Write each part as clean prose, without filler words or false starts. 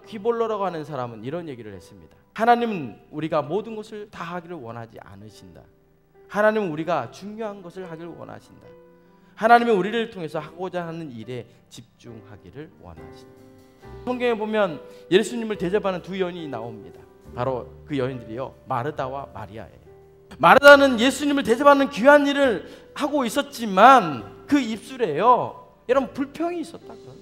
귀볼러라고 하는 사람은 이런 얘기를 했습니다. 하나님은 우리가 모든 것을 다 하기를 원하지 않으신다. 하나님은 우리가 중요한 것을 하기를 원하신다. 하나님은 우리를 통해서 하고자 하는 일에 집중하기를 원하신다. 성경에 보면 예수님을 대접하는 두 여인이 나옵니다. 바로 그 여인들이요, 마르다와 마리아예요. 마르다는 예수님을 대접하는 귀한 일을 하고 있었지만 그 입술에요, 여러분, 불평이 있었다고요.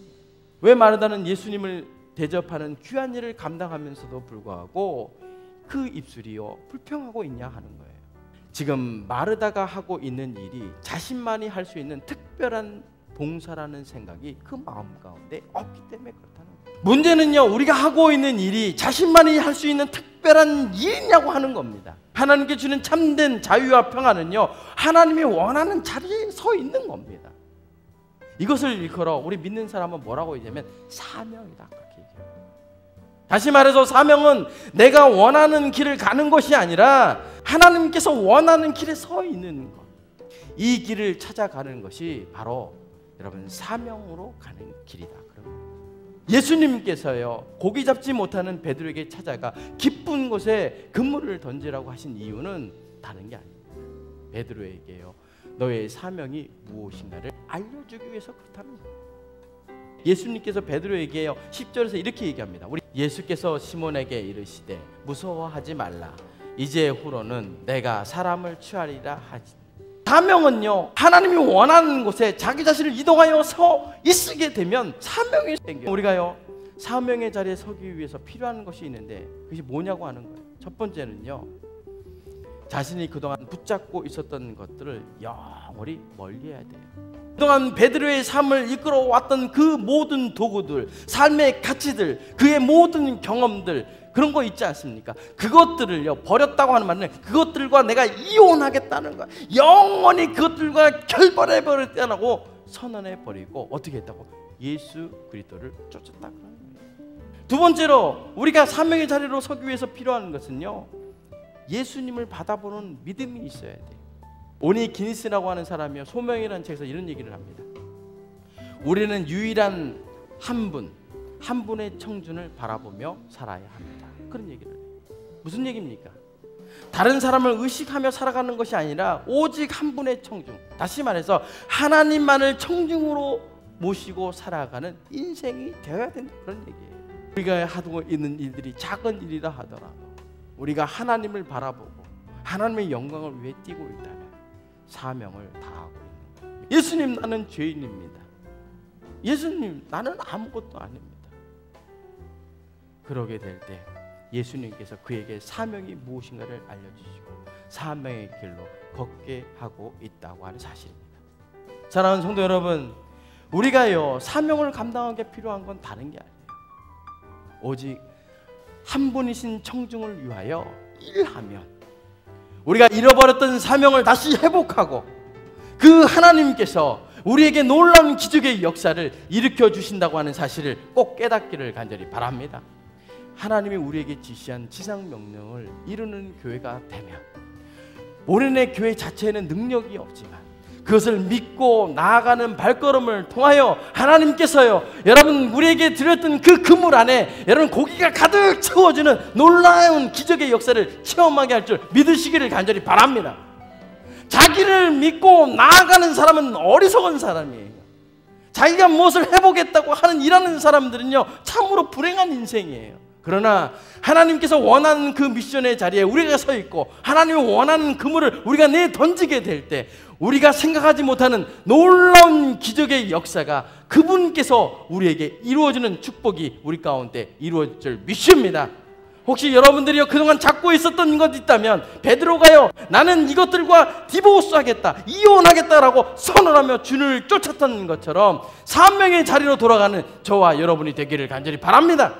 왜 마르다는 예수님을 대접하는 귀한 일을 감당하면서도 불구하고 그 입술이요, 불평하고 있냐 하는 거예요. 지금 마르다가 하고 있는 일이 자신만이 할 수 있는 특별한 봉사라는 생각이 그 마음 가운데 없기 때문에 그렇다는 거예요. 문제는요, 우리가 하고 있는 일이 자신만이 할 수 있는 특별한 일이냐고 하는 겁니다. 하나님께 주는 참된 자유와 평안은요, 하나님이 원하는 자리에 서 있는 겁니다. 이것을 일컬어 우리 믿는 사람은 뭐라고 얘기하면 사명이다, 그렇게 얘기해요. 다시 말해서 사명은 내가 원하는 길을 가는 것이 아니라 하나님께서 원하는 길에 서 있는 것, 이 길을 찾아가는 것이 바로 여러분 사명으로 가는 길이다. 예수님께서요, 고기 잡지 못하는 베드로에게 찾아가 깊은 곳에 그물을 던지라고 하신 이유는 다른 게 아닙니다. 베드로에게요, 너의 사명이 무엇인가를 알려주기 위해서 그렇다는 거예요. 예수님께서 베드로에게요, 10절에서 이렇게 얘기합니다. 우리 예수께서 시몬에게 이르시되 무서워하지 말라. 이제 후로는 내가 사람을 취하리라 하시. 사명은요, 하나님이 원하는 곳에 자기 자신을 이동하여 서 있게 되면 사명이 생겨요. 우리가요, 사명의 자리에 서기 위해서 필요한 것이 있는데 그것이 뭐냐고 하는 거예요. 첫 번째는요, 자신이 그동안 붙잡고 있었던 것들을 영원히 멀리해야 돼요. 그동안 베드로의 삶을 이끌어왔던 그 모든 도구들, 삶의 가치들, 그의 모든 경험들, 그런 거 있지 않습니까? 그것들을요, 버렸다고 하는 말은 그것들과 내가 이혼하겠다는 거야. 영원히 그것들과 결별해버렸다고 선언해버리고 어떻게 했다고? 예수 그리스도를 쫓았다고 하는 거예요. 두 번째로 우리가 사명의 자리로 서기 위해서 필요한 것은요, 예수님을 받아보는 믿음이 있어야 돼요. 오니 기니스라고 하는 사람이요, 소명이라는 책에서 이런 얘기를 합니다. 우리는 유일한 한 분의 청준을 바라보며 살아야 합니다. 그런 얘기를 해요. 무슨 얘기입니까? 다른 사람을 의식하며 살아가는 것이 아니라 오직 한 분의 청중, 다시 말해서 하나님만을 청중으로 모시고 살아가는 인생이 되어야 된다, 그런 얘기예요. 우리가 하고 있는 일들이 작은 일이라 하더라도 우리가 하나님을 바라보고 하나님의 영광을 위해 뛰고 있다면 사명을 다하고 있는 거예요. 예수님, 나는 죄인입니다. 예수님, 나는 아무것도 아닙니다. 그러게 될 때 예수님께서 그에게 사명이 무엇인가를 알려주시고 사명의 길로 걷게 하고 있다고 하는 사실입니다. 사랑하는 성도 여러분, 우리가요, 사명을 감당하기 필요한 건 다른 게 아니에요. 오직 한 분이신 청중을 위하여 일하면 우리가 잃어버렸던 사명을 다시 회복하고 그 하나님께서 우리에게 놀라운 기적의 역사를 일으켜 주신다고 하는 사실을 꼭 깨닫기를 간절히 바랍니다. 하나님이 우리에게 지시한 지상 명령을 이루는 교회가 되면 본인의 교회 자체에는 능력이 없지만 그것을 믿고 나아가는 발걸음을 통하여 하나님께서요, 여러분 우리에게 드렸던 그 그물 안에 여러분 고기가 가득 채워주는 놀라운 기적의 역사를 체험하게 할 줄 믿으시기를 간절히 바랍니다. 자기를 믿고 나아가는 사람은 어리석은 사람이에요. 자기가 무엇을 해보겠다고 하는 일하는 사람들은요, 참으로 불행한 인생이에요. 그러나 하나님께서 원하는 그 미션의 자리에 우리가 서 있고 하나님이 원하는 그물을 우리가 내 던지게 될 때 우리가 생각하지 못하는 놀라운 기적의 역사가 그분께서 우리에게 이루어지는 축복이 우리 가운데 이루어질 줄 믿습니다. 혹시 여러분들이요, 그동안 잡고 있었던 것 있다면 베드로가요, 나는 이것들과 디보스하겠다, 이혼하겠다라고 선언하며 주님을 쫓았던 것처럼 사명의 자리로 돌아가는 저와 여러분이 되기를 간절히 바랍니다.